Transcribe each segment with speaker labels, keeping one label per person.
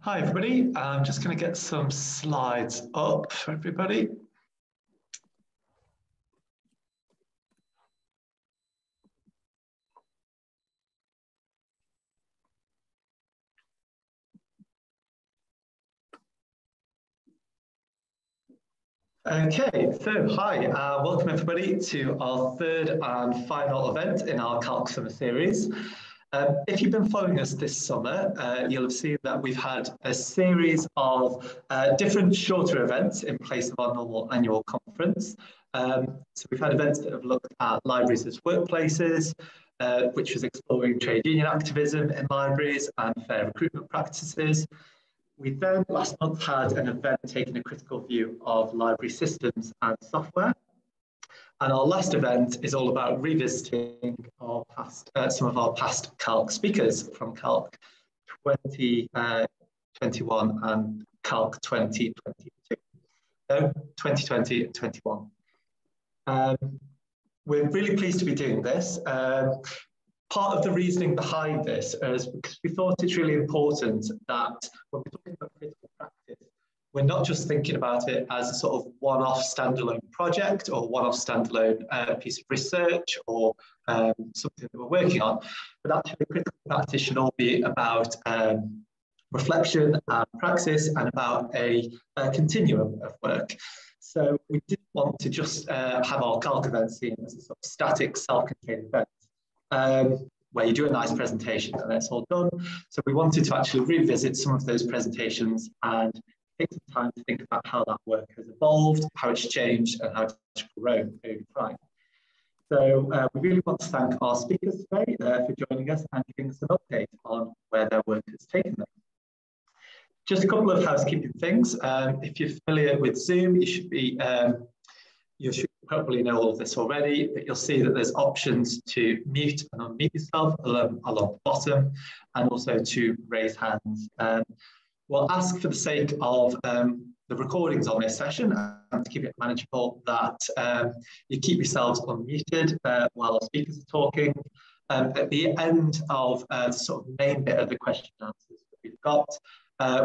Speaker 1: Hi, everybody. I'm just going to get some slides up for everybody. Okay, so hi, welcome everybody to our third and final event in our CALC summer series. If you've been following us this summer, you'll have seen that we've had a series of different shorter events in place of our normal annual conference. So we've had events that have looked at libraries as workplaces, which was exploring trade union activism in libraries and fair recruitment practices. We then last month had an event taking a critical view of library systems and software. And our last event is all about revisiting our past, some of our past CALC speakers from CALC 2021 and CALC 2022. So 2020 and 21. We're really pleased to be doing this. Part of the reasoning behind this is because we thought it's really important that when we're talking about critical practice, we're not just thinking about it as a sort of one-off standalone project or one-off standalone piece of research or something that we're working on, but actually critical practice should all be about reflection and praxis and about a continuum of work. So we didn't want to just have our CALC event seen as a sort of static, self-contained event. Where you do a nice presentation and that's all done. So we wanted to actually revisit some of those presentations and take some time to think about how that work has evolved, how it's changed, and how it's grown over time. So we really want to thank our speakers today for joining us and giving us an update on where their work has taken them. Just a couple of housekeeping things. If you're familiar with Zoom, you should probably know all of this already, but you'll see that there's options to mute and unmute yourself along the bottom, and also to raise hands. We'll ask for the sake of the recordings on this session and to keep it manageable that you keep yourselves unmuted while our speakers are talking. At the end of the sort of main bit of the question and answers that we've got,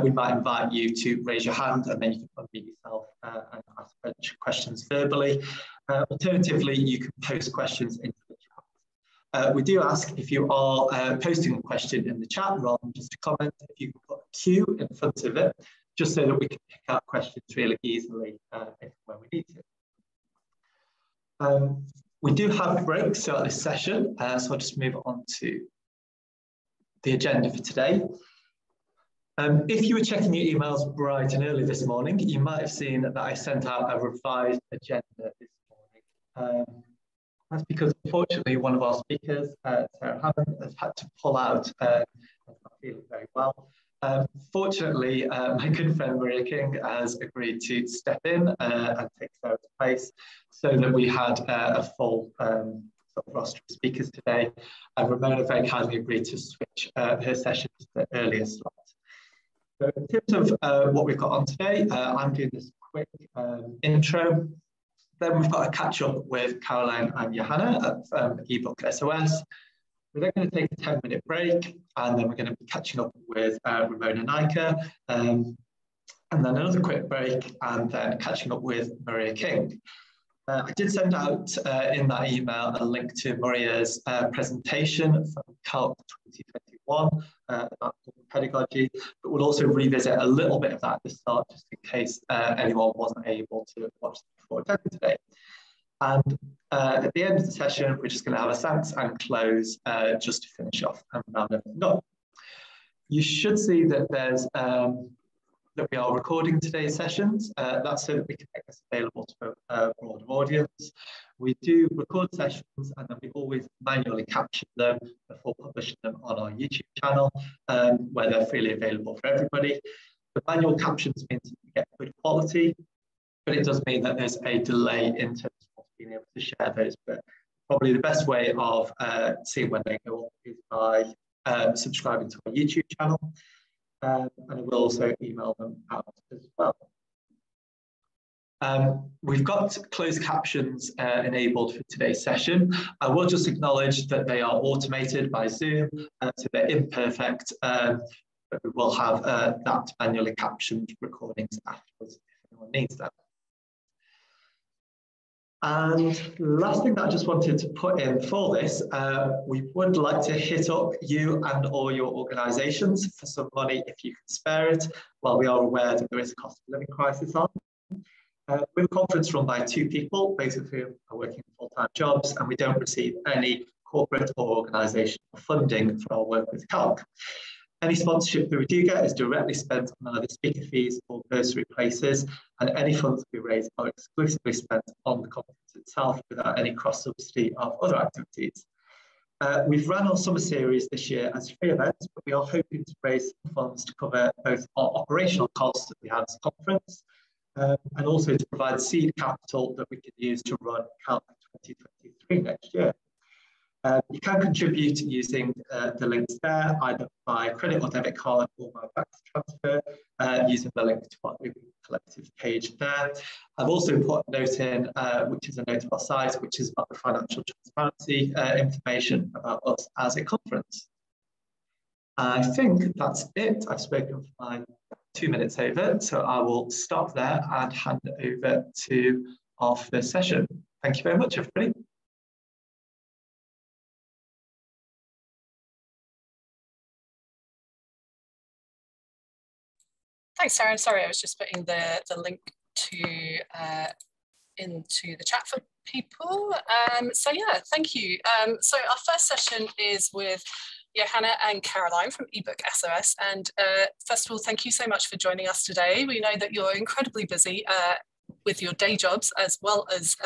Speaker 1: we might invite you to raise your hand and then you can unmute yourself and ask questions verbally. Alternatively, you can post questions into the chat. We do ask if you are posting a question in the chat rather than just a comment, if you can put a Q in front of it, just so that we can pick out questions really easily when we need to. We do have breaks throughout this session, so I'll just move on to the agenda for today. If you were checking your emails bright and early this morning, you might have seen that I sent out a revised agenda this morning. That's because, unfortunately, one of our speakers, Sarah Hammond, has had to pull out. Not feeling very well. Fortunately, my good friend Maria King has agreed to step in and take Sarah's place, so that we had a full sort of roster of speakers today. And Ramona very kindly agreed to switch her session to the earlier slot. So in terms of what we've got on today, I'm doing this quick intro. Then we've got a catch up with Caroline and Johanna at eBook SOS. We're then going to take a 10-minute break, and then we're going to be catching up with Ramona Nika, and then another quick break, and then catching up with Maria King. I did send out in that email a link to Maria's presentation from CALC 2021 about pedagogy, but we'll also revisit a little bit of that at the start, just in case anyone wasn't able to watch the before attending today. And at the end of the session, we're just going to have a thanks and close just to finish off and round everything up. You should see that there's that we are recording today's sessions. That's so that we can make this available to a broader audience. We do record sessions and then we always manually capture them before publishing them on our YouTube channel, where they're freely available for everybody. The manual captions means that we get good quality, but it does mean that there's a delay in terms of being able to share those. But probably the best way of seeing when they go up is by subscribing to our YouTube channel. And I will also email them out as well. We've got closed captions enabled for today's session. I will just acknowledge that they are automated by Zoom, so they're imperfect. but we will have that manually captioned recordings afterwards if anyone needs that. And last thing that I just wanted to put in for this, we would like to hit up you and or your organisations for some money if you can spare it, while we are aware that there is a cost of living crisis on. We're a conference run by 2 people, both of whom are working full-time jobs, and we don't receive any corporate or organisational funding for our work with CALC. Any sponsorship that we do get is directly spent on either speaker fees or bursary places, and any funds we raise are exclusively spent on the conference itself without any cross-subsidy of other activities. We've run our summer series this year as free events, but we are hoping to raise some funds to cover both our operational costs that we have as a conference, and also to provide seed capital that we can use to run CALC 2023 next year. You can contribute using the links there, either by credit or debit card or by fax transfer, using the link to our Open Collective page there. I've also put a note in, which is a note of our site, which is about the financial transparency information about us as a conference. I think that's it. I've spoken for my 2 minutes over, so I will stop there and hand it over to our first session. Thank you very much, everybody.
Speaker 2: Thanks, Sarah. Sorry, I was just putting the link to into the chat for people. So yeah, thank you. So our first session is with Johanna and Caroline from eBook SOS. And first of all, thank you so much for joining us today. We know that you're incredibly busy with your day jobs as well as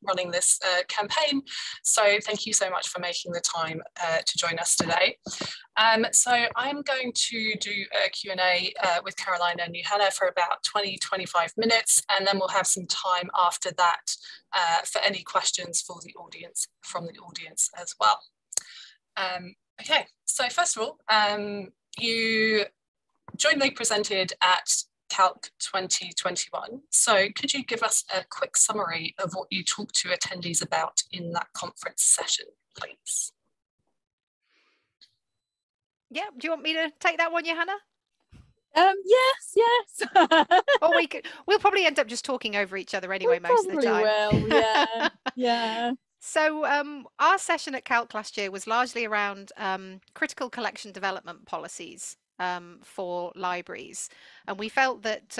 Speaker 2: running this campaign. So thank you so much for making the time to join us today. So I'm going to do a Q&A with Caroline and Johanna for about 20-25 minutes, and then we'll have some time after that for any questions for the audience, from the audience as well. Okay, so first of all, you jointly presented at CALC 2021. So could you give us a quick summary of what you talked to attendees about in that conference session, please?
Speaker 3: Yeah, do you want me to take that one, Johanna?
Speaker 4: Yes.
Speaker 3: Or we'll probably end up just talking over each other anyway most of the time.
Speaker 4: Will, yeah.
Speaker 3: So our session at CALC last year was largely around critical collection development policies for libraries, and we felt that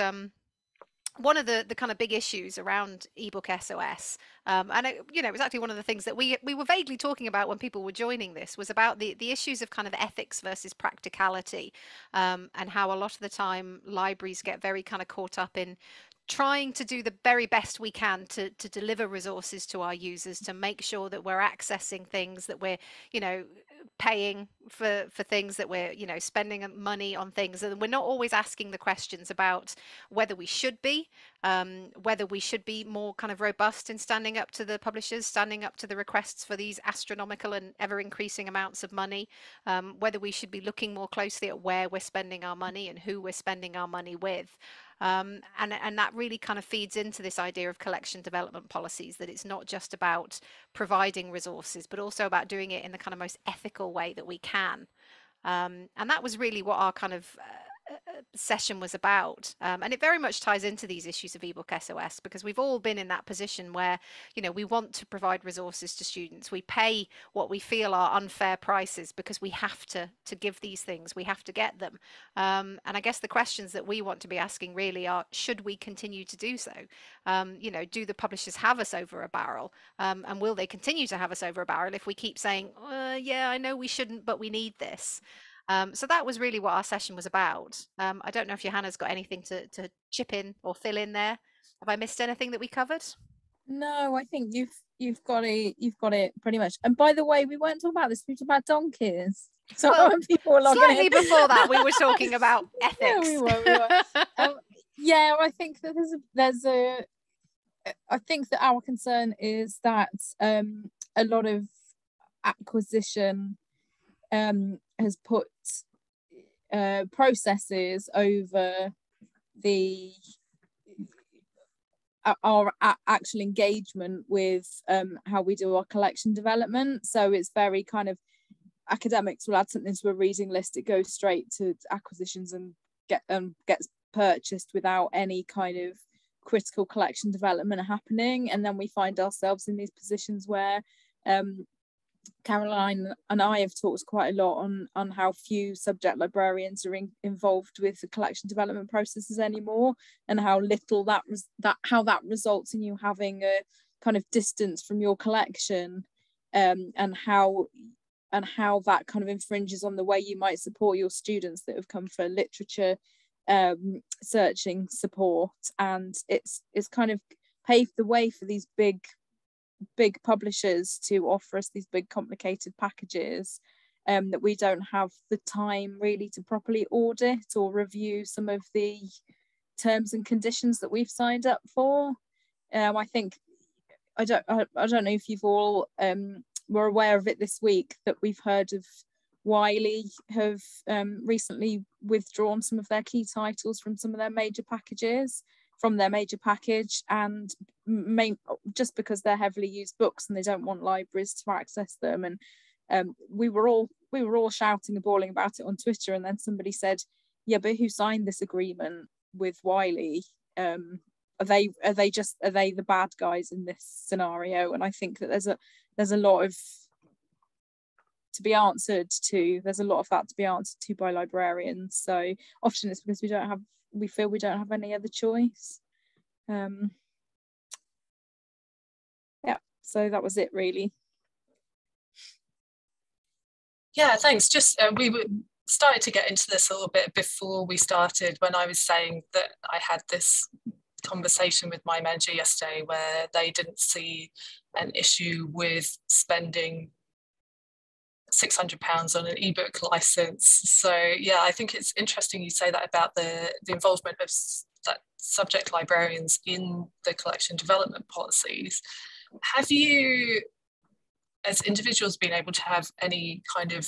Speaker 3: one of the kind of big issues around eBook SOS, and it was actually one of the things that we were vaguely talking about when people were joining this, was about the issues of kind of ethics versus practicality, and how a lot of the time libraries get very kind of caught up in trying to do the very best we can to deliver resources to our users, to make sure that we're accessing things, that we're paying for things, that we're spending money on things, and we're not always asking the questions about whether we should be more kind of robust in standing up to the publishers, standing up to the requests for these astronomical and ever increasing amounts of money, whether we should be looking more closely at where we're spending our money and who we're spending our money with. And that really kind of feeds into this idea of collection development policies, that it's not just about providing resources, but also about doing it in the kind of most ethical way that we can. And that was really what our kind of session was about, and it very much ties into these issues of eBook SOS, because we've all been in that position where we want to provide resources to students. We pay what we feel are unfair prices because we have to give these things, we have to get them, and I guess the questions that we want to be asking really are, should we continue to do so? Do the publishers have us over a barrel, and will they continue to have us over a barrel if we keep saying, yeah, I know we shouldn't, but we need this? So that was really what our session was about. I don't know if Johanna's got anything to chip in or fill in there. Have I missed anything that we covered?
Speaker 4: No, I think you've got it pretty much. And by the way, we weren't talking about this, we were talking about donkeys. So when people were logging
Speaker 3: slightly
Speaker 4: in,
Speaker 3: before that, we were talking about ethics.
Speaker 4: Yeah, we were. Yeah, I think that I think that our concern is that a lot of acquisition has put processes over our actual engagement with how we do our collection development. So it's very kind of academics will add something to a reading list, it goes straight to acquisitions and gets purchased without any kind of critical collection development happening. And then we find ourselves in these positions where Caroline and I have talked quite a lot on how few subject librarians are involved with the collection development processes anymore, and how little how that results in you having a kind of distance from your collection, and how that kind of infringes on the way you might support your students that have come for literature searching support. And it's kind of paved the way for these big publishers to offer us these big complicated packages that we don't have the time really to properly audit or review some of the terms and conditions that we've signed up for. I think I don't know if you've all were aware of it this week, that we've heard of Wiley have recently withdrawn some of their key titles from some of their major packages, from their major package, and just because they're heavily used books and they don't want libraries to access them. And we were all shouting and bawling about it on Twitter, and then somebody said, yeah, but who signed this agreement with Wiley? Are they the bad guys in this scenario? And I think that there's a lot of to be answered to. There's a lot of that to be answered to by librarians. So often it's because we feel we don't have any other choice. Yeah, so that was it really.
Speaker 2: Yeah, thanks. Just we started to get into this a little bit before we started, when I was saying that I had this conversation with my manager yesterday where they didn't see an issue with spending £600 on an ebook license. So yeah, I think it's interesting you say that about the involvement of that subject librarians in the collection development policies. Have you, as individuals, been able to have any kind of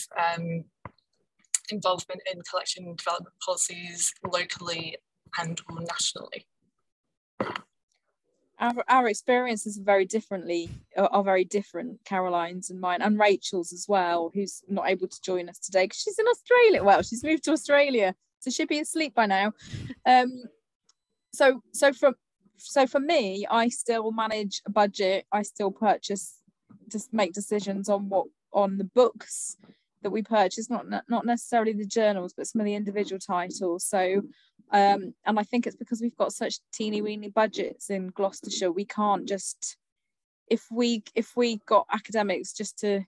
Speaker 2: involvement in collection development policies locally and or nationally?
Speaker 4: Our experiences are very different, Caroline's and mine, and Rachel's as well, who's not able to join us today because she's in Australia. Well, she's moved to Australia, so she'll be asleep by now. So for me, I still manage a budget. I still purchase, just make decisions on the books that we purchase, not necessarily the journals, but some of the individual titles. So and I think it's because we've got such teeny weeny budgets in Gloucestershire, we can't just, if we got academics just to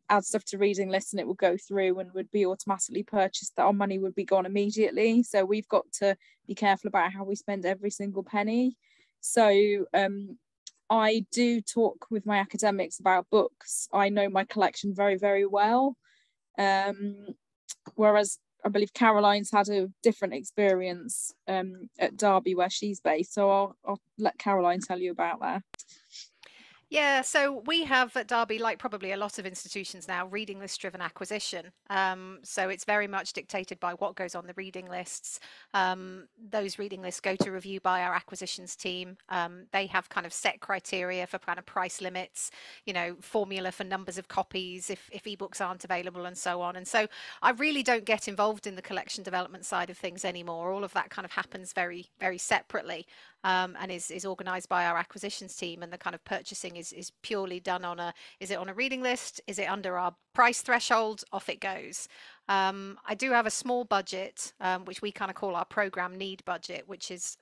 Speaker 4: add stuff to reading lists and it would go through and would be automatically purchased, that our money would be gone immediately. So we've got to be careful about how we spend every single penny. So I do talk with my academics about books. I know my collection very, very well. Whereas I believe Caroline's had a different experience at Derby, where she's based. So I'll let Caroline tell you about that.
Speaker 3: Yeah, so we have at Derby, like probably a lot of institutions now, reading list driven acquisition. So it's very much dictated by what goes on the reading lists. Those reading lists go to review by our acquisitions team. They have kind of set criteria for kind of price limits, formula for numbers of copies if ebooks aren't available and so on. And so I really don't get involved in the collection development side of things anymore. All of that kind of happens very, very separately. And is organised by our acquisitions team, and the kind of purchasing is purely done on is it on a reading list? Is it under our price threshold? Off it goes. I do have a small budget, which we kind of call our program need budget, which is,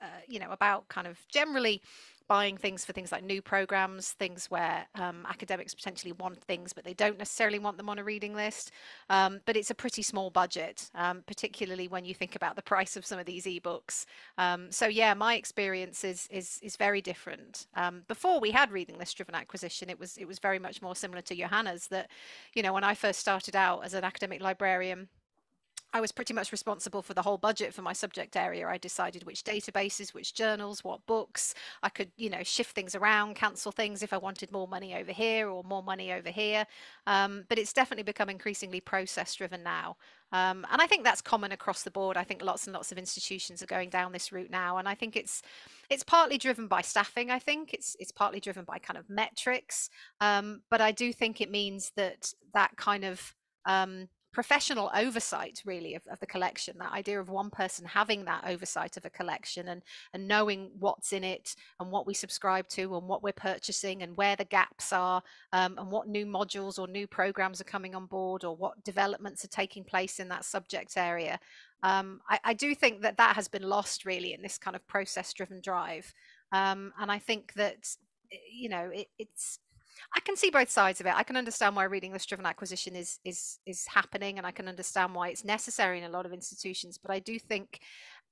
Speaker 3: about kind of generally buying things for things like new programs, things where academics potentially want things, but they don't necessarily want them on a reading list. But it's a pretty small budget, particularly when you think about the price of some of these ebooks. So yeah, my experience is very different. Before we had reading list driven acquisition, it was very much more similar to Johanna's, that, when I first started out as an academic librarian, I was pretty much responsible for the whole budget for my subject area. I decided which databases, which journals, what books. I could, shift things around, cancel things if I wanted more money over here or more money over here. But it's definitely become increasingly process driven now. And I think that's common across the board. I think lots and lots of institutions are going down this route now. And I think it's partly driven by staffing. I think it's partly driven by kind of metrics. But I do think it means that kind of professional oversight really of the collection, that idea of one person having that oversight of a collection and knowing what's in it and what we subscribe to and what we're purchasing and where the gaps are, and what new modules or new programs are coming on board or what developments are taking place in that subject area. I do think that has been lost really in this kind of process driven drive, and I think that, you know, it's I can see both sides of it. I can understand why reading list driven acquisition is happening, and I can understand why it's necessary in a lot of institutions. But I do think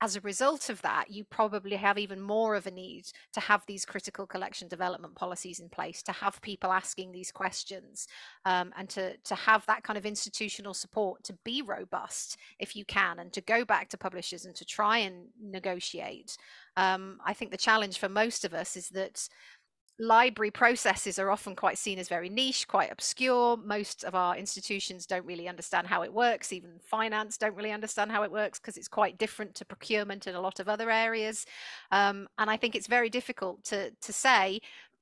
Speaker 3: as a result of that, you probably have even more of a need to have these critical collection development policies in place, to have people asking these questions, and to have that kind of institutional support to be robust if you can, and to go back to publishers and to try and negotiate. I think the challenge for most of us is that library processes are often quite seen as very niche, quite obscure. Most of our institutions don't really understand how it works. Even finance don't really understand how it works because it's quite different to procurement in a lot of other areas. And I think it's very difficult to say,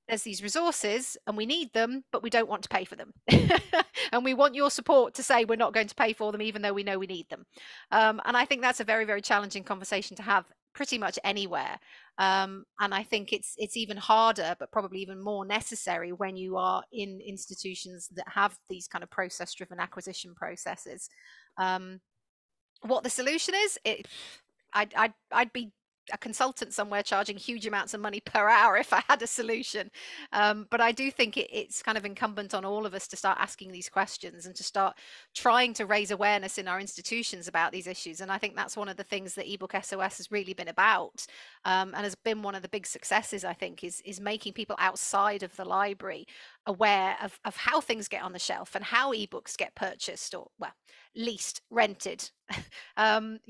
Speaker 3: there's these resources and we need them, but we don't want to pay for them. And we want your support to say we're not going to pay for them, even though we know we need them. And I think that's a very, very challenging conversation to have pretty much anywhere. And I think it's even harder, but probably even more necessary when you are in institutions that have these kind of process-driven acquisition processes. What the solution is, I'd be a consultant somewhere charging huge amounts of money per hour if I had a solution. But I do think it's kind of incumbent on all of us to start asking these questions and to start trying to raise awareness in our institutions about these issues. And I think that's one of the things that eBook SOS has really been about, and has been one of the big successes, I think, is making people outside of the library aware of how things get on the shelf and how ebooks get purchased, or, well, leased, rented,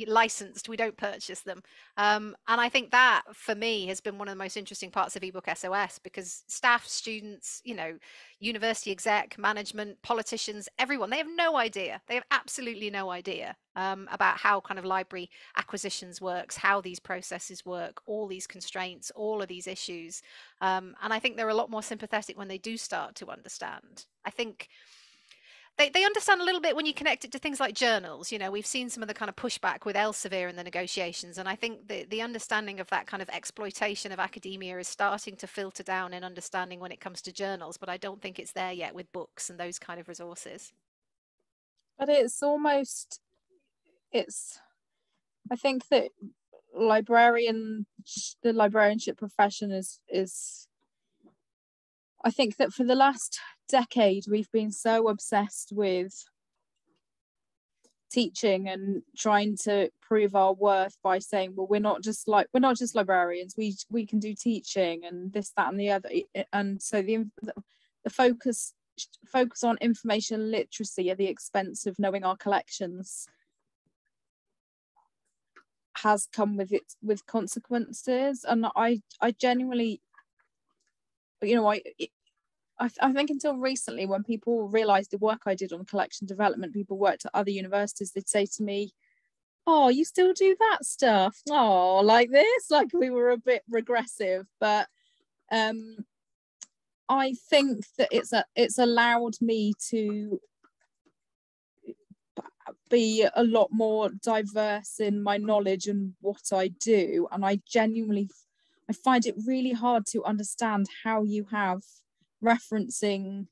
Speaker 3: licensed. We don't purchase them. And I think that for me has been one of the most interesting parts of eBook SOS, because staff, students, you know, university exec, management, politicians, everyone, they have no idea. They have absolutely no idea about how kind of library acquisitions works, how these processes work, all these constraints, all of these issues. And I think they're a lot more sympathetic when they do start to understand. I think they understand a little bit when you connect it to things like journals. You know, we've seen some of the kind of pushback with Elsevier in the negotiations, and I think the understanding of that kind of exploitation of academia is starting to filter down in understanding when it comes to journals, but I don't think it's there yet with books and those kind of resources.
Speaker 4: But it's almost, I think that the librarianship profession is I think that for the last decade we've been so obsessed with teaching and trying to prove our worth by saying, well, we're not just librarians, we can do teaching and this, that and the other. And so the focus on information literacy at the expense of knowing our collections has come with consequences. And I genuinely, you know, I think until recently, when people realised the work I did on collection development, people worked at other universities, they'd say to me, oh, you still do that stuff? Oh, like this? Like we were a bit regressive. But I think that it's allowed me to be a lot more diverse in my knowledge and what I do. And I find it really hard to understand how you have referencing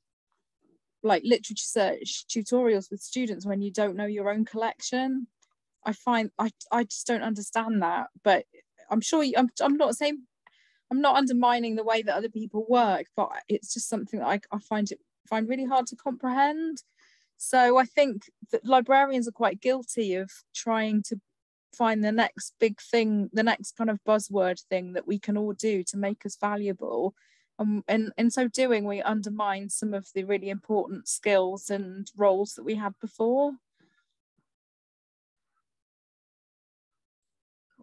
Speaker 4: like literature search tutorials with students when you don't know your own collection. I just don't understand that. But I'm sure I'm not saying, I'm not undermining the way that other people work, but it's just something that I find really hard to comprehend. So I think that librarians are quite guilty of trying to find the next big thing, the next kind of buzzword thing that we can all do to make us valuable. And in so doing, we undermine some of the really important skills and roles that we had before.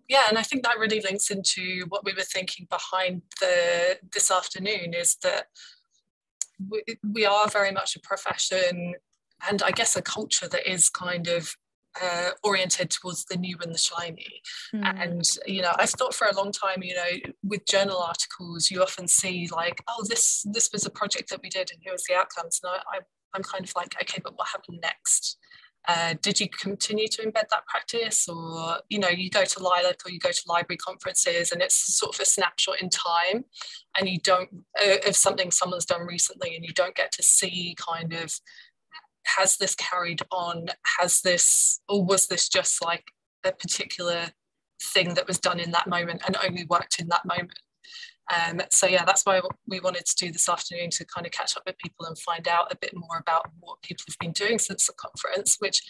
Speaker 2: Yeah, and I think that really links into what we were thinking behind this afternoon, is that we are very much a profession, and I guess a culture that is kind of oriented towards the new and the shiny. And you know, I've thought for a long time, you know, with journal articles you often see like, oh, this was a project that we did and here was the outcomes, and I'm kind of like, okay, but what happened next? Did you continue to embed that practice, or, you know, you go to Lilac or you go to library conferences and it's sort of a snapshot in time, and you don't, of something someone's done recently, and you don't get to see kind of, has this carried on? Has this, or was this just like a particular thing that was done in that moment and only worked in that moment? So yeah, that's why we wanted to do this afternoon, to kind of catch up with people and find out a bit more about what people have been doing since the conference, which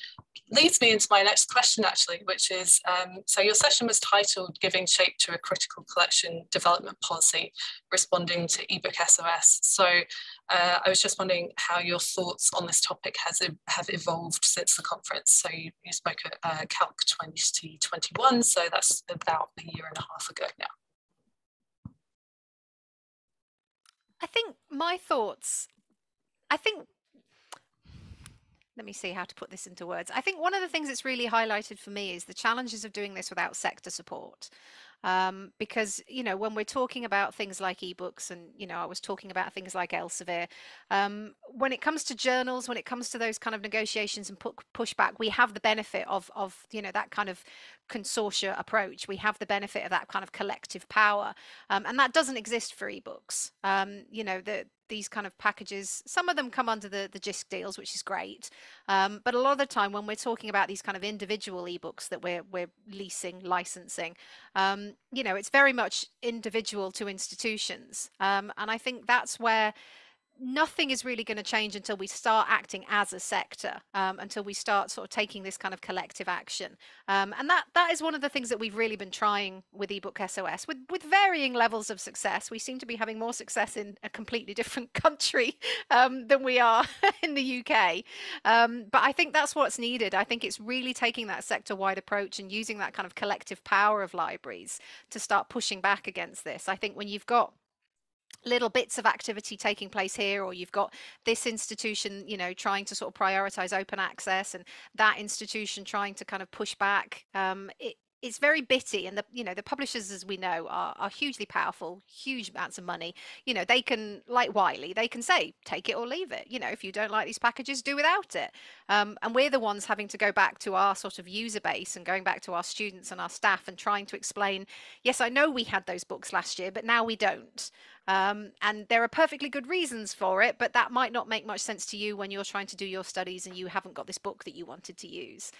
Speaker 2: leads me into my next question actually, which is, so your session was titled Giving Shape to a Critical Collection Development Policy, Responding to eBook SOS. So I was just wondering how your thoughts on this topic have evolved since the conference. So you spoke at CALC 2021, so that's about a year and a half ago now.
Speaker 3: I think my thoughts, let me see how to put this into words. I think one of the things that's really highlighted for me is the challenges of doing this without sector support. Because, you know, when we're talking about things like ebooks, and, you know, I was talking about things like Elsevier, when it comes to journals, when it comes to those kind of negotiations and pushback, we have the benefit of, you know, that kind of consortia approach. We have the benefit of that kind of collective power. And that doesn't exist for ebooks. You know, these kind of packages, some of them come under the JISC deals, which is great. But a lot of the time when we're talking about these kind of individual ebooks that we're leasing, licensing, you know, it's very much individual to institutions. And I think that's where nothing is really going to change until we start acting as a sector, until we start sort of taking this kind of collective action. And that is one of the things that we've really been trying with eBook SOS, with varying levels of success. We seem to be having more success in a completely different country than we are in the UK. But I think that's what's needed. I think it's really taking that sector-wide approach and using that kind of collective power of libraries to start pushing back against this. I think when you've got little bits of activity taking place here, or you've got this institution, you know, trying to sort of prioritize open access, and that institution trying to kind of push back, it's very bitty. And the publishers, as we know, are hugely powerful, huge amounts of money. You know, they can, like Wiley, they can say, take it or leave it. You know, if you don't like these packages, do without it. And we're the ones having to go back to our sort of user base and going back to our students and our staff and trying to explain, yes, I know we had those books last year, but now we don't. And there are perfectly good reasons for it, but that might not make much sense to you when you're trying to do your studies and you haven't got this book that you wanted to use.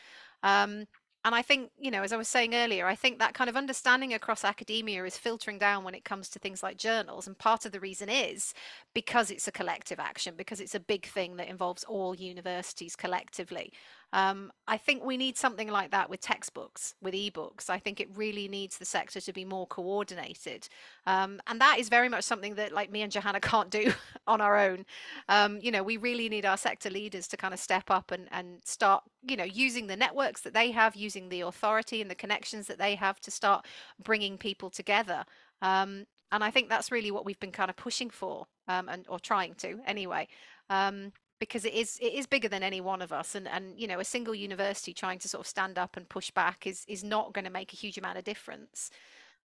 Speaker 3: And I think, you know, as I was saying earlier, I think that kind of understanding across academia is filtering down when it comes to things like journals. And part of the reason is because it's a collective action, because it's a big thing that involves all universities collectively. I think we need something like that with textbooks, with ebooks. I think it really needs the sector to be more coordinated. And that is very much something that, like, me and Johanna can't do on our own. You know, we really need our sector leaders to kind of step up and start, you know, using the networks that they have, using the authority and the connections that they have to start bringing people together. And I think that's really what we've been kind of pushing for, or trying to anyway. Because it is bigger than any one of us, and you know, a single university trying to sort of stand up and push back is not going to make a huge amount of difference.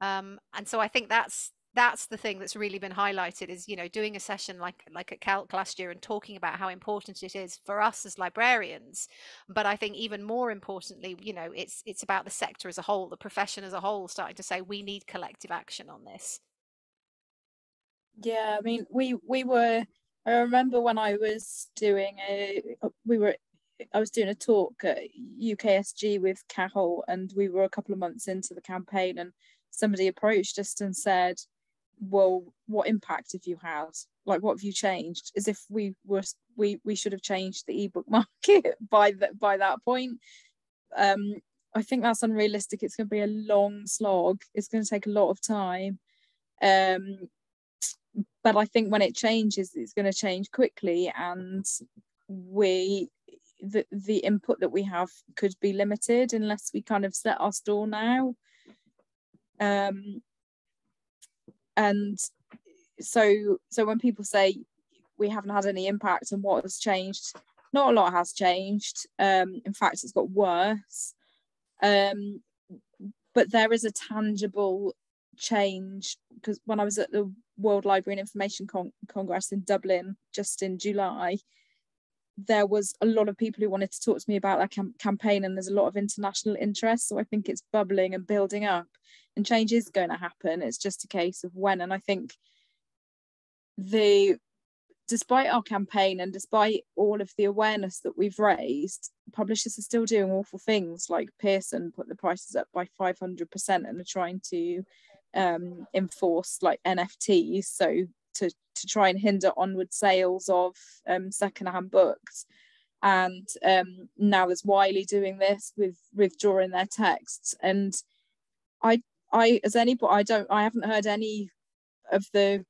Speaker 3: And so I think that's the thing that's really been highlighted, is, you know, doing a session like at CALC last year and talking about how important it is for us as librarians. But I think even more importantly, you know, it's about the sector as a whole, the profession as a whole, starting to say we need collective action on this.
Speaker 4: Yeah, I mean, I remember when I was doing I was doing a talk at UKSG with CAHL, and we were a couple of months into the campaign, and somebody approached us and said, well, what impact have you had? Like, what have you changed? As if we should have changed the ebook market by that point. I think that's unrealistic. It's going to be a long slog. It's going to take a lot of time. But I think when it changes, it's going to change quickly, and the input that we have could be limited unless we kind of set our stall now. And so when people say we haven't had any impact and what has changed, not a lot has changed. In fact, it's got worse. But there is a tangible change, because when I was at the World Library and Information Congress in Dublin just in July, there was a lot of people who wanted to talk to me about that campaign, and there's a lot of international interest. So I think it's bubbling and building up, and change is going to happen. It's just a case of when. And I think despite our campaign and despite all of the awareness that we've raised, publishers are still doing awful things, like Pearson put the prices up by 500% and are trying to enforce like NFTs, so to try and hinder onward sales of secondhand books. And now there's Wiley doing this with withdrawing their texts. And I haven't heard any of the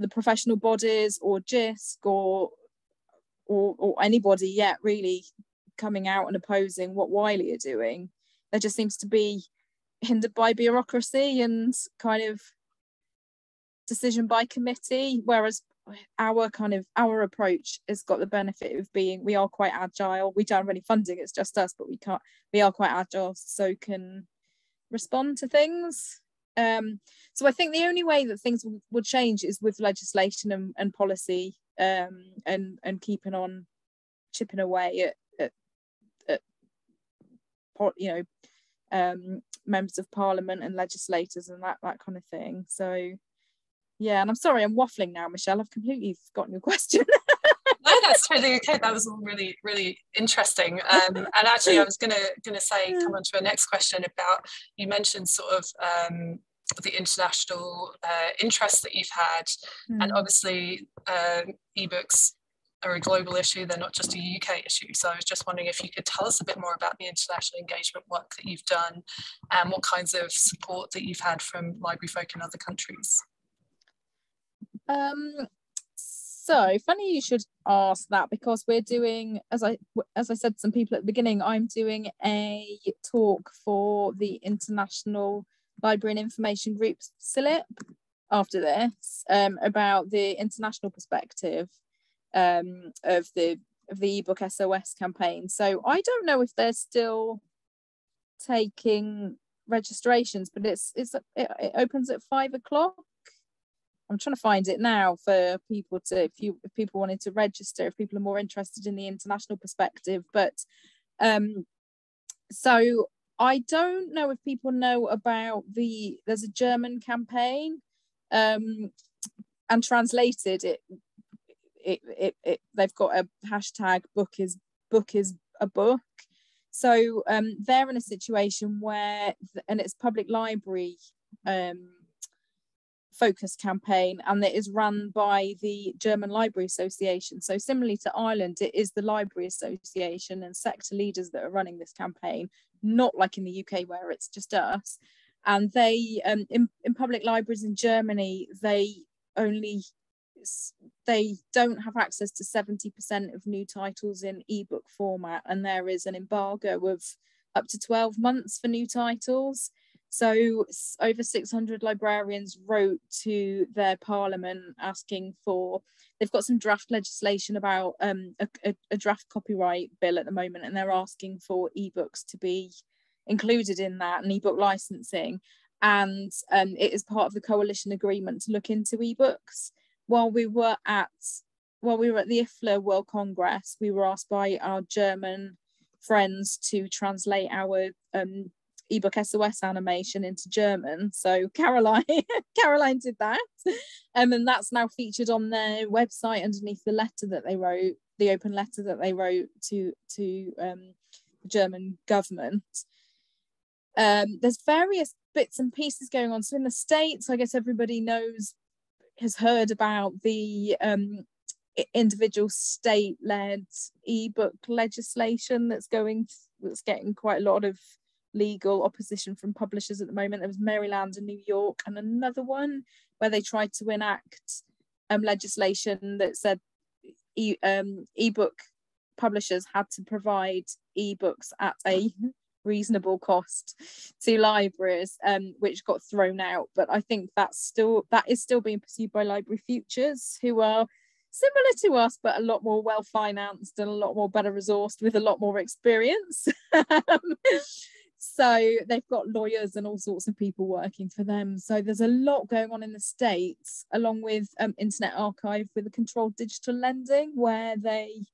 Speaker 4: professional bodies or JISC or anybody yet really coming out and opposing what Wiley are doing. There just seems to be hindered by bureaucracy and kind of decision by committee, whereas our approach has got the benefit of being, we are quite agile. We don't have any funding, it's just us, but we are quite agile, so can respond to things. So I think the only way that things will change is with legislation and policy, and keeping on chipping away at members of parliament and legislators and that kind of thing. So yeah, and I'm sorry I'm waffling now, Michelle. I've completely forgotten your question.
Speaker 2: No, that's totally okay. That was all really, really interesting. And actually, I was gonna say, come on to our next question about, you mentioned sort of the international interest that you've had, and obviously ebooks are a global issue. They're not just a UK issue. So I was just wondering if you could tell us a bit more about the international engagement work that you've done and what kinds of support that you've had from library folk in other countries.
Speaker 4: So funny you should ask that, because we're doing, as I said to some people at the beginning, I'm doing a talk for the International Library and Information Group SILIP after this, about the international perspective of the ebook SOS campaign. So I don't know if they're still taking registrations, but it opens at 5 o'clock. I'm trying to find it now for people to, if people wanted to register, if people are more interested in the international perspective. But so I don't know if people know about there's a German campaign, and translated they've got a hashtag book is a book. So they're in a situation where, and it's public library focus campaign, and it is run by the German Library Association. So similarly to Ireland, it is the Library Association and sector leaders that are running this campaign, not like in the UK where it's just us. And they in public libraries in Germany, they don't have access to 70% of new titles in ebook format, and there is an embargo of up to 12 months for new titles. So over 600 librarians wrote to their parliament asking for, they've got some draft legislation about a draft copyright bill at the moment, and they're asking for ebooks to be included in that, and ebook licensing. And it is part of the coalition agreement to look into ebooks. While we were at the IFLA World Congress, we were asked by our German friends to translate our ebook SOS animation into German. So Caroline did that, and that's now featured on their website underneath the letter that they wrote, the open letter that they wrote to the German government. There's various bits and pieces going on. So in the States, I guess everybody has heard about the individual state-led ebook legislation that's getting quite a lot of legal opposition from publishers at the moment. There was Maryland and New York, and another one where they tried to enact legislation that said ebook publishers had to provide ebooks at a reasonable cost to libraries, which got thrown out. But I think that is still being pursued by Library Futures, who are similar to us but a lot more well financed and a lot more better resourced with a lot more experience. So they've got lawyers and all sorts of people working for them. So there's a lot going on in the States, along with Internet Archive with a controlled digital lending, where they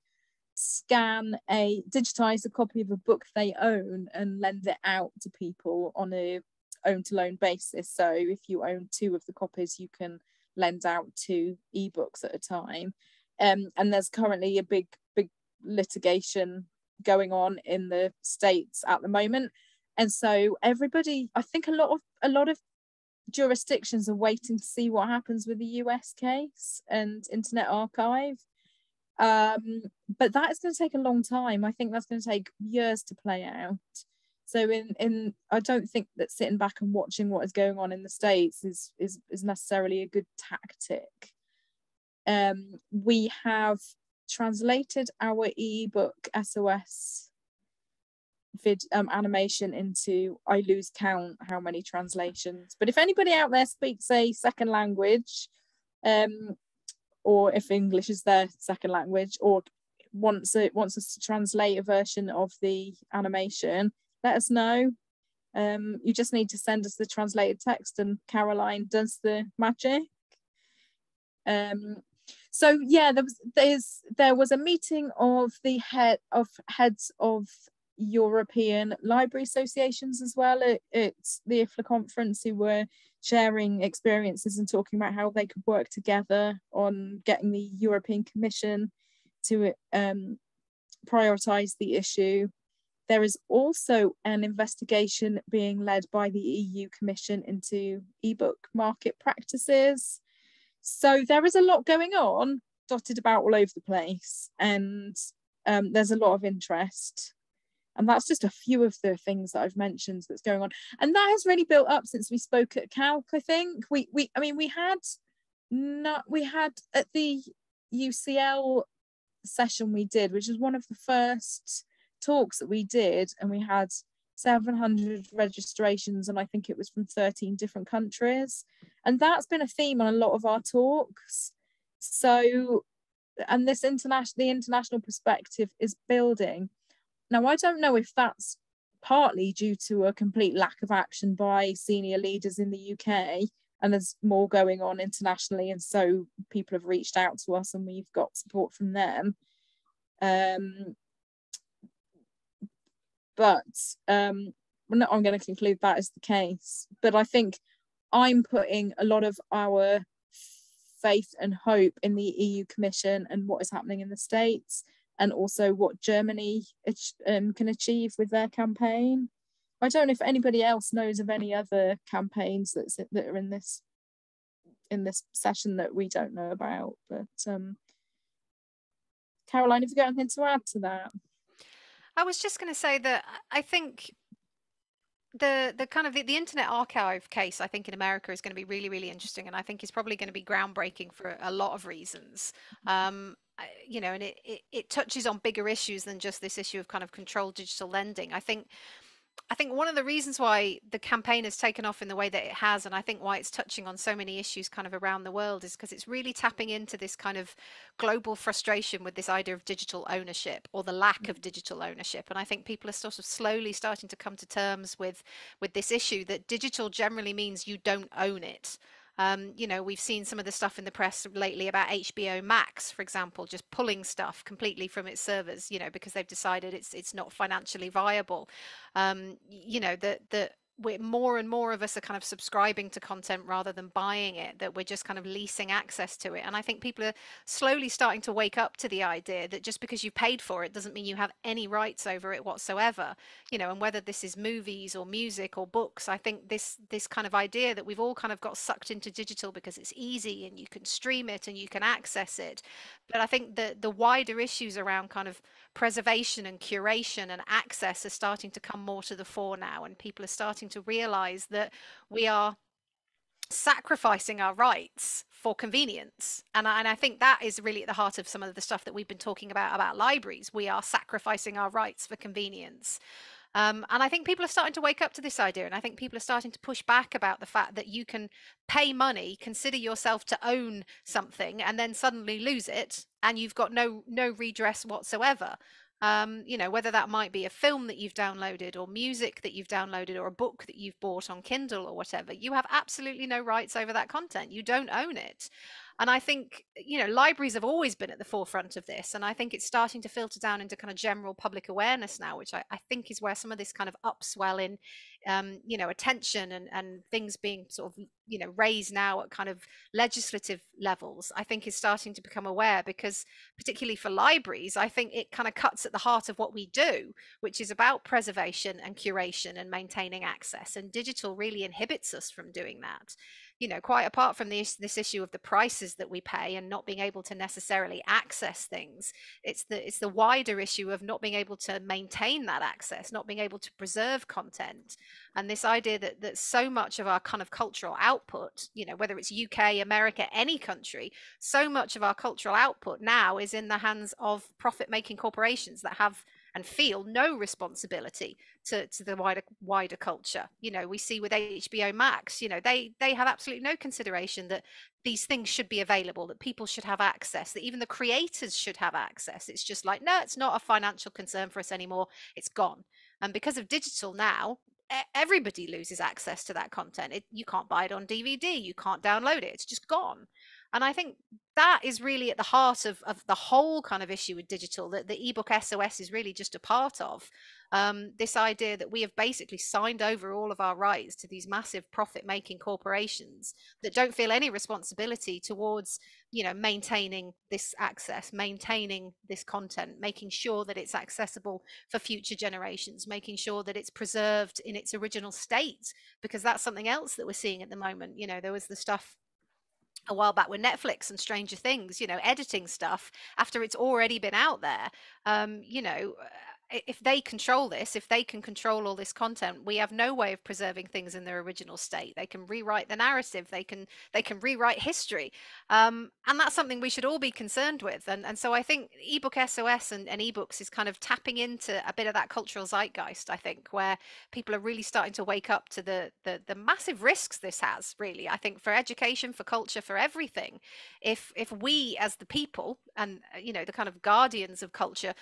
Speaker 4: digitize a copy of a book they own and lend it out to people on a own-to-loan basis. So if you own 2 of the copies, you can lend out 2 ebooks at a time. And there's currently a big litigation going on in the States at the moment. And so everybody, I think a lot of jurisdictions are waiting to see what happens with the US case and Internet Archive. But that is going to take a long time. I think that's going to take years to play out. So I don't think that sitting back and watching what is going on in the States is necessarily a good tactic. We have translated our ebook SOS animation into, I lose count how many translations. But if anybody out there speaks a second language, or if English is their second language, or wants us to translate a version of the animation, let us know. You just need to send us the translated text and Caroline does the magic. So yeah, there was a meeting of the heads of European library associations as well. It's the IFLA conference, who were sharing experiences and talking about how they could work together on getting the European Commission to prioritise the issue. There is also an investigation being led by the EU Commission into ebook market practices. So there is a lot going on, dotted about all over the place, and there's a lot of interest. And that's just a few of the things that I've mentioned that's going on. And that has really built up since we spoke at CALC, I think. We had at the UCL session we did, which was one of the first talks that we did, and we had 700 registrations, and I think it was from 13 different countries. And that's been a theme on a lot of our talks. So, and the international perspective is building. Now, I don't know if that's partly due to a complete lack of action by senior leaders in the UK, and there's more going on internationally, and so people have reached out to us and we've got support from them. But I'm going to conclude that is the case. But I think I'm putting a lot of our faith and hope in the EU Commission and what is happening in the States, and also what Germany can achieve with their campaign. I don't know if anybody else knows of any other campaigns that are in this session that we don't know about. But Caroline, have you got anything to add to that?
Speaker 3: I was just going to say that I think the kind of the Internet Archive case, I think in America, is going to be really, really interesting, and I think is probably going to be groundbreaking for a lot of reasons. You know, and it touches on bigger issues than just this issue of kind of controlled digital lending. I think one of the reasons why the campaign has taken off in the way that it has, and I think why it's touching on so many issues kind of around the world, is because it's really tapping into this kind of global frustration with this idea of digital ownership, or the lack of digital ownership. And I think people are sort of slowly starting to come to terms with this issue that digital generally means you don't own it. You know, we've seen some of the stuff in the press lately about HBO Max, for example, just pulling stuff completely from its servers, you know, because they've decided it's not financially viable. You know, that we're more and more of us are kind of subscribing to content rather than buying it, that we're just kind of leasing access to it. And I think people are slowly starting to wake up to the idea that just because you paid for it doesn't mean you have any rights over it whatsoever, you know. And whether this is movies or music or books, I think this kind of idea that we've all kind of got sucked into digital because it's easy and you can stream it and you can access it. But I think the wider issues around kind of preservation and curation and access are starting to come more to the fore now, and people are starting to realize that we are sacrificing our rights for convenience. And I think that is really at the heart of some of the stuff that we've been talking about libraries. We are sacrificing our rights for convenience. And I think people are starting to wake up to this idea, and I think people are starting to push back about the fact that you can pay money, consider yourself to own something, and then suddenly lose it, and you've got no redress whatsoever. You know, whether that might be a film that you've downloaded or music that you've downloaded or a book that you've bought on Kindle or whatever, you have absolutely no rights over that content. You don't own it. And I think, you know, libraries have always been at the forefront of this. And I think it's starting to filter down into kind of general public awareness now, which I think is where some of this kind of upswell in, you know, attention and things being sort of, you know, raised now at kind of legislative levels, I think is starting to become aware, because particularly for libraries, I think it kind of cuts at the heart of what we do, which is about preservation and curation and maintaining access. And digital really inhibits us from doing that. You know, quite apart from this issue of the prices that we pay and not being able to necessarily access things, it's the wider issue of not being able to maintain that access, not being able to preserve content, and this idea that so much of our kind of cultural output, you know, whether it's UK, America, any country, so much of our cultural output now is in the hands of profit-making corporations that have and feel no responsibility to the wider culture. You know, we see with HBO Max, you know, they have absolutely no consideration that these things should be available, that people should have access, that even the creators should have access. It's just like, no, it's not a financial concern for us anymore. It's gone. And because of digital now, everybody loses access to that content. You can't buy it on DVD, you can't download it, it's just gone. And I think that is really at the heart of the whole kind of issue with digital, that the ebook SOS is really just a part of. This idea that we have basically signed over all of our rights to these massive profit-making corporations that don't feel any responsibility towards, you know, maintaining this access, maintaining this content, making sure that it's accessible for future generations, making sure that it's preserved in its original state, because that's something else that we're seeing at the moment. You know, there was the stuff a while back with Netflix and Stranger Things, you know, editing stuff after it's already been out there. You know, if they control this, if they can control all this content, we have no way of preserving things in their original state. They can rewrite the narrative, they can rewrite history, and that's something we should all be concerned with. And so I think ebook SOS and ebooks is kind of tapping into a bit of that cultural zeitgeist, I think, where people are really starting to wake up to the massive risks this has, really, I think, for education, for culture, for everything. If we as the people and, you know, the kind of guardians of culture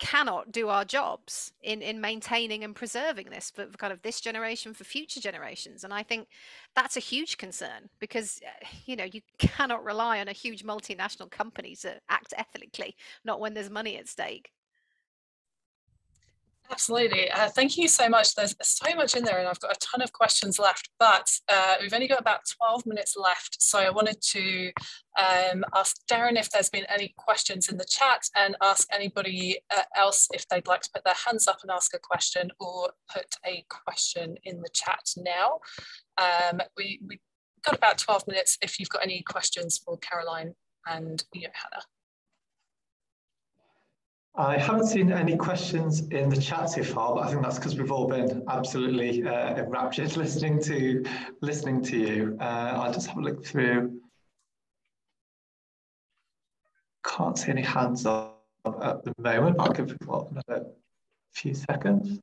Speaker 3: cannot do our jobs in maintaining and preserving this for kind of this generation, for future generations. And I think that's a huge concern, because, you know, you cannot rely on a huge multinational company to act ethically, not when there's money at stake.
Speaker 2: Absolutely. Thank you so much. There's so much in there and I've got a ton of questions left, but we've only got about 12 minutes left. So I wanted to ask Darren if there's been any questions in the chat, and ask anybody else if they'd like to put their hands up and ask a question, or put a question in the chat now. We've got about 12 minutes if you've got any questions for Caroline and Johanna.
Speaker 1: I haven't seen any questions in the chat so far, but I think that's because we've all been absolutely enraptured listening to you. I'll just have a look through. Can't see any hands up at the moment. I'll give people another few seconds.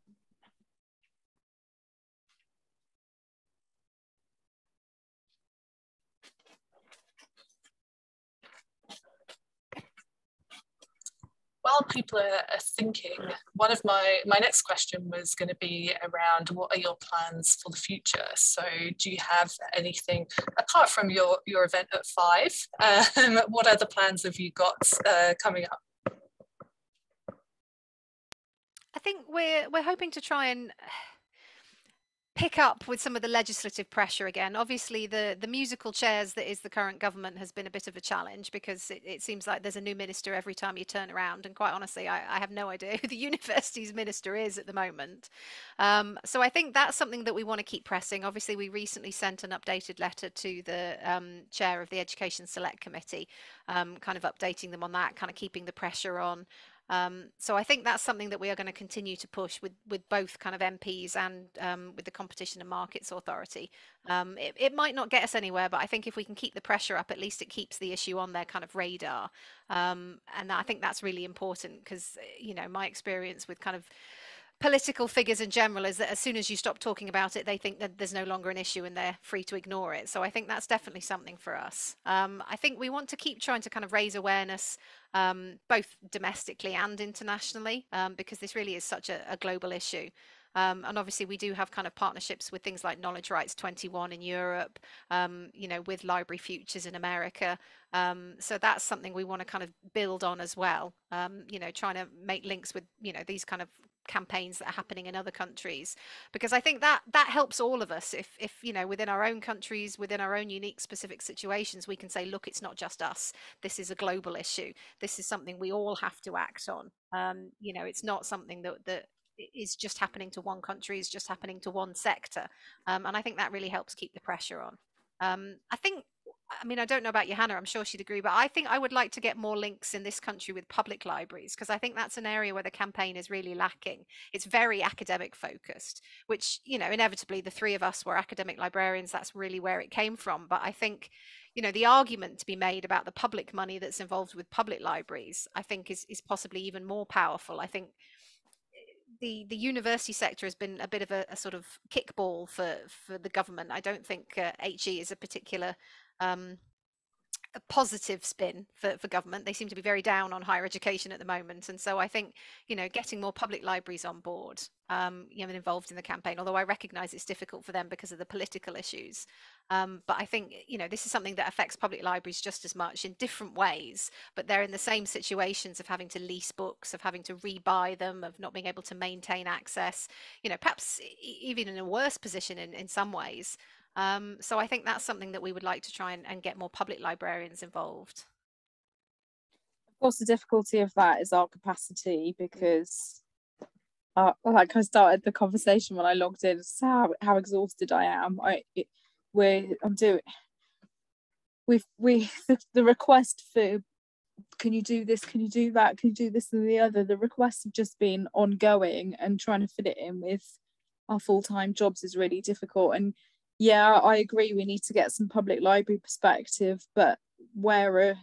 Speaker 2: While people are thinking, one of my next question was going to be around what are your plans for the future? So do you have anything, apart from your event at 5, what other plans have you got coming up?
Speaker 3: I think we're hoping to try and pick up with some of the legislative pressure again. Obviously, the musical chairs that is the current government has been a bit of a challenge, because it seems like there's a new minister every time you turn around. And quite honestly, I have no idea who the university's minister is at the moment. So I think that's something that we want to keep pressing. Obviously, we recently sent an updated letter to the chair of the Education Select Committee, kind of updating them on that, kind of keeping the pressure on. So I think that's something that we are going to continue to push with both kind of MPs and with the Competition and Markets Authority. It might not get us anywhere, but I think if we can keep the pressure up, at least it keeps the issue on their kind of radar. And I think that's really important, because, you know, my experience with kind of political figures in general is that as soon as you stop talking about it, they think that there's no longer an issue and they're free to ignore it. So I think that's definitely something for us. I think we want to keep trying to kind of raise awareness, both domestically and internationally, because this really is such a global issue. And obviously we do have kind of partnerships with things like Knowledge Rights 21 in Europe, you know, with Library Futures in America. So that's something we want to kind of build on as well, you know, trying to make links with, you know, these kind of campaigns that are happening in other countries, because I think that helps all of us if you know, within our own countries, within our own unique specific situations, we can say, look, it's not just us, this is a global issue, this is something we all have to act on. You know, it's not something that is just happening to one country, is just happening to one sector, and I think that really helps keep the pressure on. I mean, I don't know about Johanna, I'm sure she'd agree, but I think I would like to get more links in this country with public libraries, because I think that's an area where the campaign is really lacking. It's very academic focused, which, you know, inevitably the three of us were academic librarians. That's really where it came from. But I think, you know, the argument to be made about the public money that's involved with public libraries, I think is possibly even more powerful. I think the university sector has been a bit of a sort of kickball for the government. I don't think HE is a particular a positive spin for government. They seem to be very down on higher education at the moment, and so I think, you know, getting more public libraries on board, you know, involved in the campaign, although I recognize it's difficult for them because of the political issues, but I think, you know, this is something that affects public libraries just as much in different ways, but they're in the same situations of having to lease books, of having to rebuy them, of not being able to maintain access, you know, perhaps even in a worse position in some ways. So I think that's something that we would like to try and get more public librarians involved.
Speaker 4: Of course, the difficulty of that is our capacity, because like I started the conversation when I logged in, how exhausted I am. The request for, can you do this, can you do that, can you do this and the other, the requests have just been ongoing, and trying to fit it in with our full-time jobs is really difficult. And yeah, I agree, we need to get some public library perspective, but where are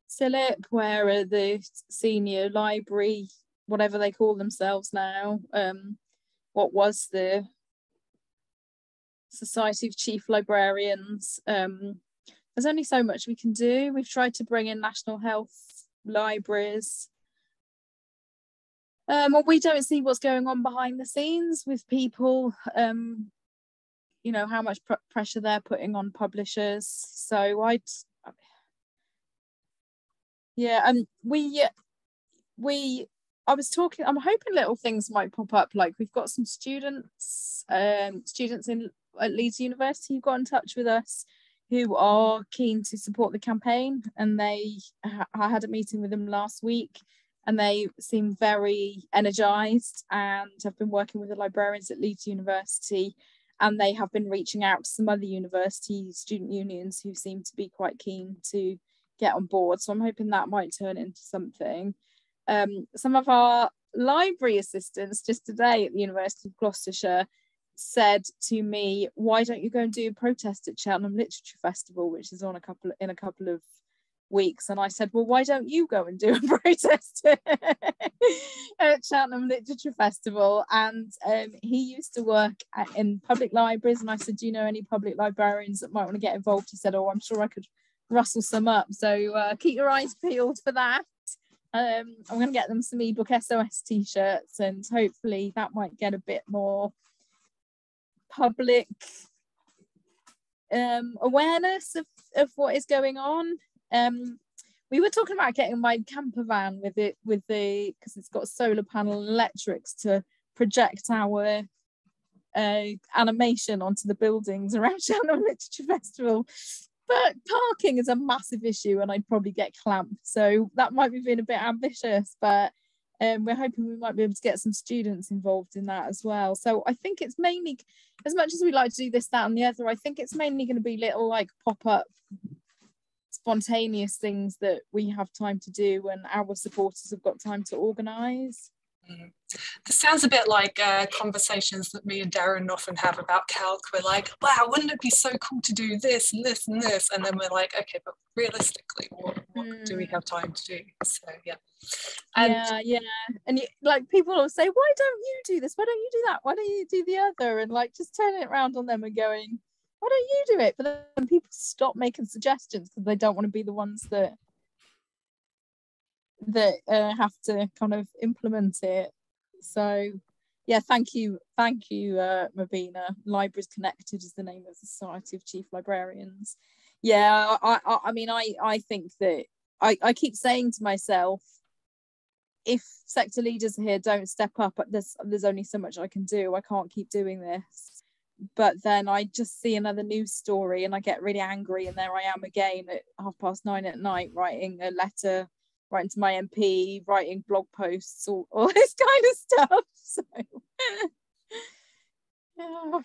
Speaker 4: CILIP, where are the senior library, whatever they call themselves now, what was the Society of Chief Librarians? There's only so much we can do. We've tried to bring in national health libraries. We don't see what's going on behind the scenes with people, you know, how much pressure they're putting on publishers. So I was talking, I'm hoping little things might pop up, like we've got some students at Leeds University who got in touch with us, who are keen to support the campaign, and I had a meeting with them last week, and they seem very energized and have been working with the librarians at Leeds University, and they have been reaching out to some other university student unions who seem to be quite keen to get on board. So I'm hoping that might turn into something. Some of our library assistants just today at the University of Gloucestershire said to me, why don't you go and do a protest at Cheltenham Literature Festival, which is in a couple of weeks? And I said, well, why don't you go and do a protest at Cheltenham Literature Festival? And he used to work in public libraries, and I said, do you know any public librarians that might want to get involved? He said, oh, I'm sure I could rustle some up, so keep your eyes peeled for that. I'm going to get them some ebook SOS t-shirts, and hopefully that might get a bit more public awareness of what is going on. We were talking about getting my camper van because it's got solar panel and electrics to project our animation onto the buildings around Cheltenham Literature Festival, but parking is a massive issue and I'd probably get clamped, so that might be being a bit ambitious, but we're hoping we might be able to get some students involved in that as well. So I think it's mainly, as much as we like to do this, that and the other, I think it's mainly going to be little like pop-up spontaneous things that we have time to do and our supporters have got time to organise.
Speaker 2: This sounds a bit like conversations that me and Darren often have about CALC. We're like, wow, wouldn't it be so cool to do this and this and this? And then we're like, okay, but realistically, what do we have time to do? So, yeah.
Speaker 4: And like people will say, why don't you do this? Why don't you do that? Why don't you do the other? And like just turning it around on them and going, why don't you do it? But then people stop making suggestions because they don't want to be the ones that have to kind of implement it. So yeah, thank you Mabina. Libraries Connected is the name of the Society of Chief Librarians. Yeah, I mean I think that I keep saying to myself, if sector leaders here don't step up, there's only so much I can do. I can't keep doing this. But then I just see another news story and I get really angry, and there I am again at 9:30 at night writing a letter, writing to my MP, writing blog posts, all this kind of stuff. So yeah.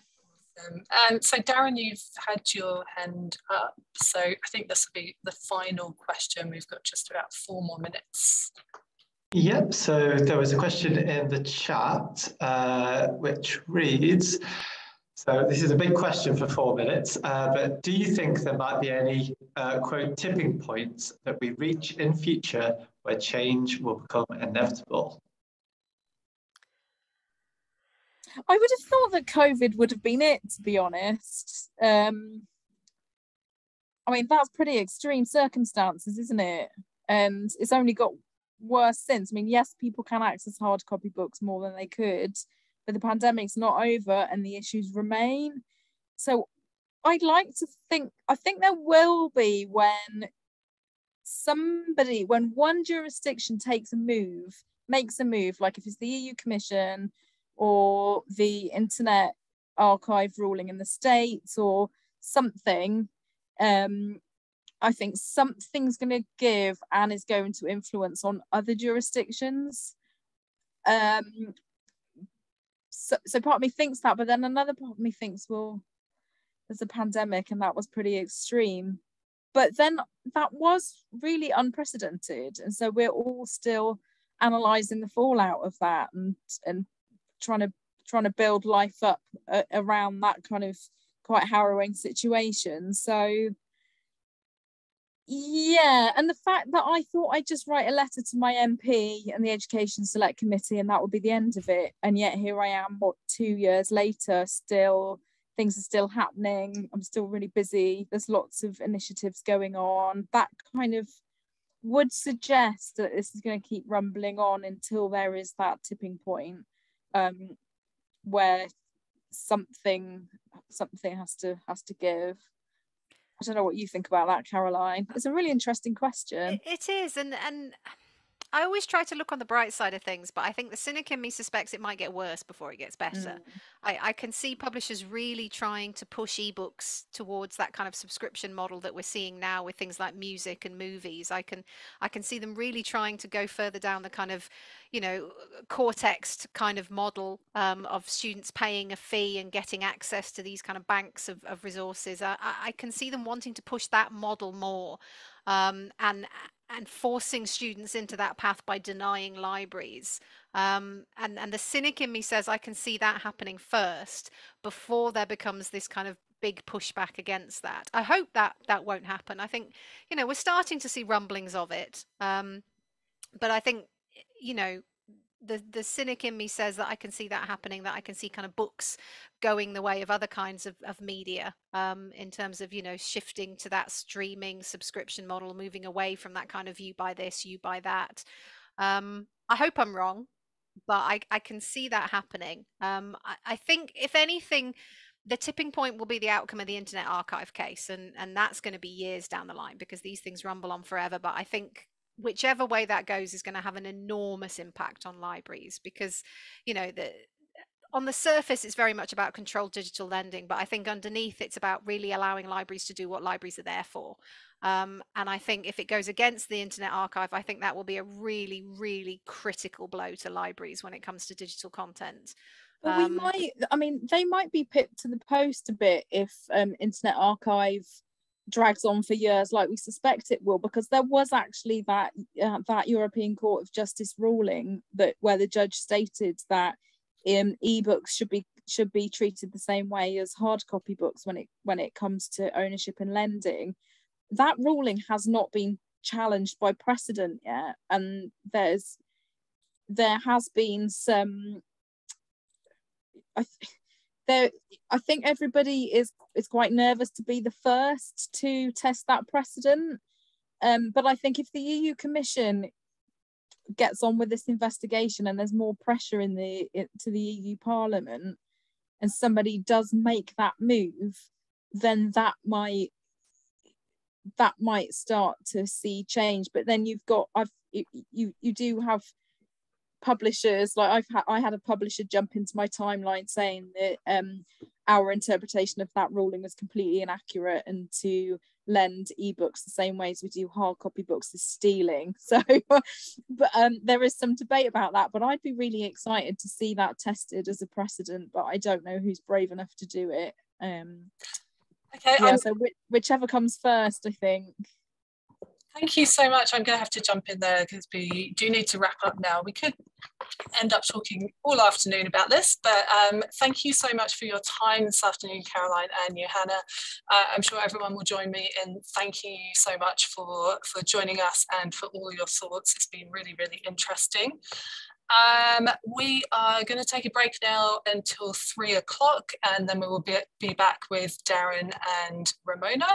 Speaker 2: So Darren, you've had your hand up, so I think this will be the final question. We've got just about 4 more minutes.
Speaker 1: Yep, so there was a question in the chat which reads, so this is a big question for 4 minutes, but do you think there might be any, quote, tipping points that we reach in future where change will become inevitable?
Speaker 4: I would have thought that COVID would have been it, to be honest. I mean, that's pretty extreme circumstances, isn't it? And it's only got worse since. I mean, yes, people can access hard copy books more than they could, but the pandemic's not over and the issues remain. So I'd like to think, I think there will be when one jurisdiction makes a move, like if it's the EU Commission or the Internet Archive ruling in the States or something, I think something's going to give and is going to influence on other jurisdictions. So part of me thinks that, but then another part of me thinks, well, there's a pandemic and that was pretty extreme. But then that was really unprecedented. And so we're all still analysing the fallout of that and trying to build life up around that kind of quite harrowing situation. So yeah, and the fact that I thought I'd just write a letter to my MP and the Education Select Committee and that would be the end of it, and yet here I am 2 years later, still things are still happening, I'm still really busy, there's lots of initiatives going on. That kind of would suggest that this is going to keep rumbling on until there is that tipping point where something has to give. I don't know what you think about that, Caroline. It's a really interesting question.
Speaker 3: It is, and I always try to look on the bright side of things, but I think the cynic in me suspects it might get worse before it gets better. I can see publishers really trying to push ebooks towards that kind of subscription model that we're seeing now with things like music and movies. I can see them really trying to go further down the kind of, core text kind of model of students paying a fee and getting access to these kind of banks of resources. I can see them wanting to push that model more, and forcing students into that path by denying libraries. And the cynic in me says I can see that happening first before there becomes this kind of big pushback against that. I hope that won't happen. I think, we're starting to see rumblings of it. But I think, the cynic in me says that I can see that happening, that I can see kind of books going the way of other kinds of media, in terms of, shifting to that streaming subscription model, moving away from that kind of you buy this, you buy that. I hope I'm wrong, but I can see that happening. I think, if anything, the tipping point will be the outcome of the Internet Archive case, and that's going to be years down the line because these things rumble on forever. But I think whichever way that goes is going to have an enormous impact on libraries because, on the surface, it's very much about controlled digital lending, but I think underneath it's about really allowing libraries to do what libraries are there for. And I think if it goes against the Internet Archive, I think that will be a really, really critical blow to libraries when it comes to digital content.
Speaker 4: Well, they might be pipped to the post a bit if Internet Archive drags on for years like we suspect it will, because there was actually that European Court of Justice ruling that where the judge stated that ebooks should be treated the same way as hard copy books when it comes to ownership and lending. That ruling has not been challenged by precedent yet, and there has been some. I think everybody is quite nervous to be the first to test that precedent. But I think if the EU Commission gets on with this investigation and there's more pressure to the EU Parliament, and somebody does make that move, then that might start to see change. But then you do have publishers, like I had a publisher jump into my timeline saying that our interpretation of that ruling was completely inaccurate, and to lend ebooks the same way as we do hard copy books is stealing. So but there is some debate about that, but I'd be really excited to see that tested as a precedent, but I don't know who's brave enough to do it.
Speaker 2: Okay,
Speaker 4: yeah, so whichever comes first, I think.
Speaker 2: Thank you so much. I'm going to have to jump in there because we do need to wrap up now. We could end up talking all afternoon about this, but thank you so much for your time this afternoon, Caroline and Johanna. I'm sure everyone will join me in thanking you so much for joining us and for all your thoughts. It's been really, really interesting. We are going to take a break now until 3 o'clock, and then we will be back with Darren and Ramona.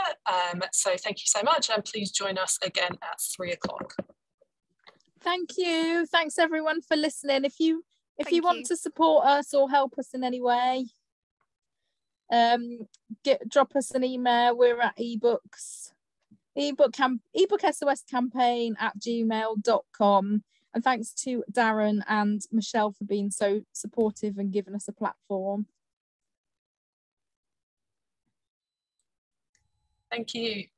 Speaker 2: So thank you so much, and please join us again at 3 o'clock.
Speaker 4: Thank you. Thanks everyone for listening. If you want to support us or help us in any way, drop us an email. We're at ebook SOS campaign @gmail.com. And thanks to Darren and Michelle for being so supportive and giving us a platform.
Speaker 2: Thank you.